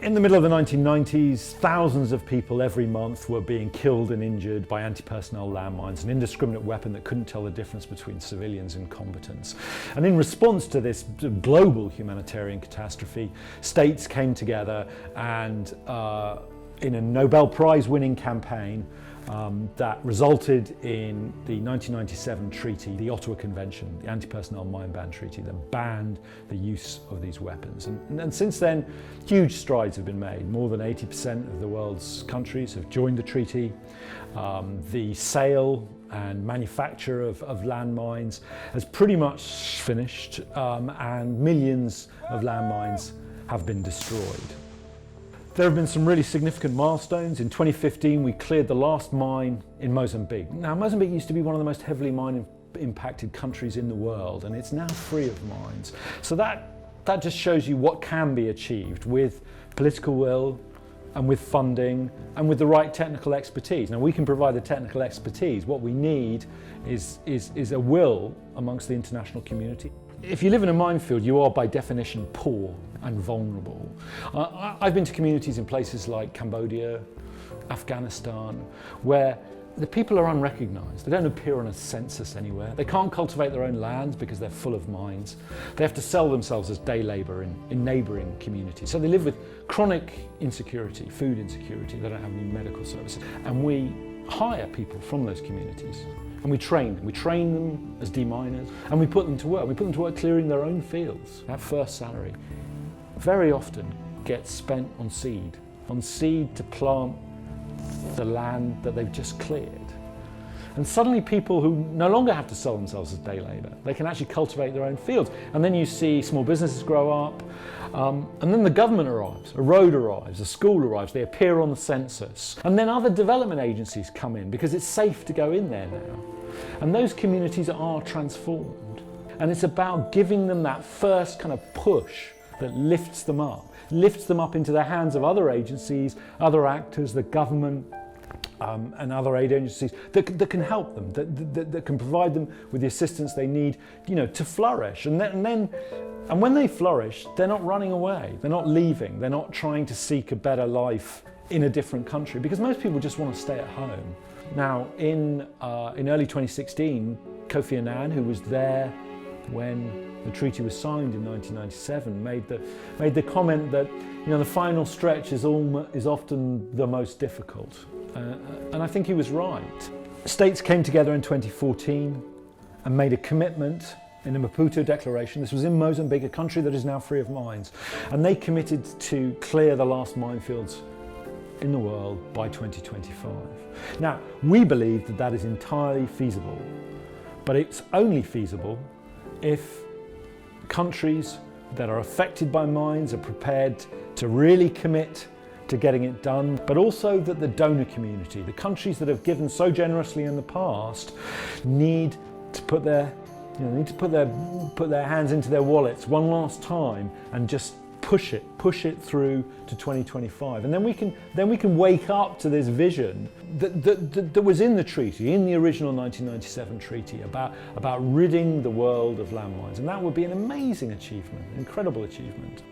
In the middle of the 1990s, thousands of people every month were being killed and injured by antipersonnel landmines, an indiscriminate weapon that couldn't tell the difference between civilians and combatants. And in response to this global humanitarian catastrophe, states came together and in a Nobel Prize winning campaign that resulted in the 1997 treaty, the Ottawa Convention, the anti-personnel mine ban treaty that banned the use of these weapons. And since then, huge strides have been made. More than 80% of the world's countries have joined the treaty. The sale and manufacture of landmines has pretty much finished, and millions of landmines have been destroyed. There have been some really significant milestones. In 2015, we cleared the last mine in Mozambique. Now, Mozambique used to be one of the most heavily mine-impacted countries in the world, and it's now free of mines. So that just shows you what can be achieved with political will and with funding and with the right technical expertise. Now, we can provide the technical expertise. What we need is a will amongst the international community. If you live in a minefield, you are by definition poor and vulnerable. I've been to communities in places like Cambodia, Afghanistan, where the people are unrecognised. They don't appear on a census anywhere. They can't cultivate their own lands because they're full of mines. They have to sell themselves as day labour in neighbouring communities. So they live with chronic insecurity, food insecurity. They don't have any medical services. And we hire people from those communities. And we train them. We train them as deminers, and we put them to work. We put them to work clearing their own fields. That first salary very often gets spent on seed to plant the land that they've just cleared. And suddenly people who no longer have to sell themselves as day labour, they can actually cultivate their own fields. And then you see small businesses grow up, and then the government arrives, a road arrives, a school arrives, they appear on the census. And then other development agencies come in because it's safe to go in there now. And those communities are transformed. And it's about giving them that first kind of push that lifts them up into the hands of other agencies, other actors, the government, and other aid agencies that can help them, that can provide them with the assistance they need, to flourish. And when they flourish, they're not running away, they're not leaving, they're not trying to seek a better life in a different country, because most people just want to stay at home. Now, in early 2016, Kofi Annan, who was there when the treaty was signed in 1997, made the comment that the final stretch is often the most difficult, and I think he was right. States came together in 2014 and made a commitment in the Maputo Declaration. This was in Mozambique, a country that is now free of mines, and they committed to clear the last minefields in the world by 2025. Now, we believe that is entirely feasible, but it's only feasible if countries that are affected by mines are prepared to really commit to getting it done, but also that the donor community, the countries that have given so generously in the past, need to put their hands into their wallets one last time and just push it through to 2025. And then we can wake up to this vision that was in the treaty, in the original 1997 treaty, about ridding the world of landmines. And that would be an amazing achievement, an incredible achievement.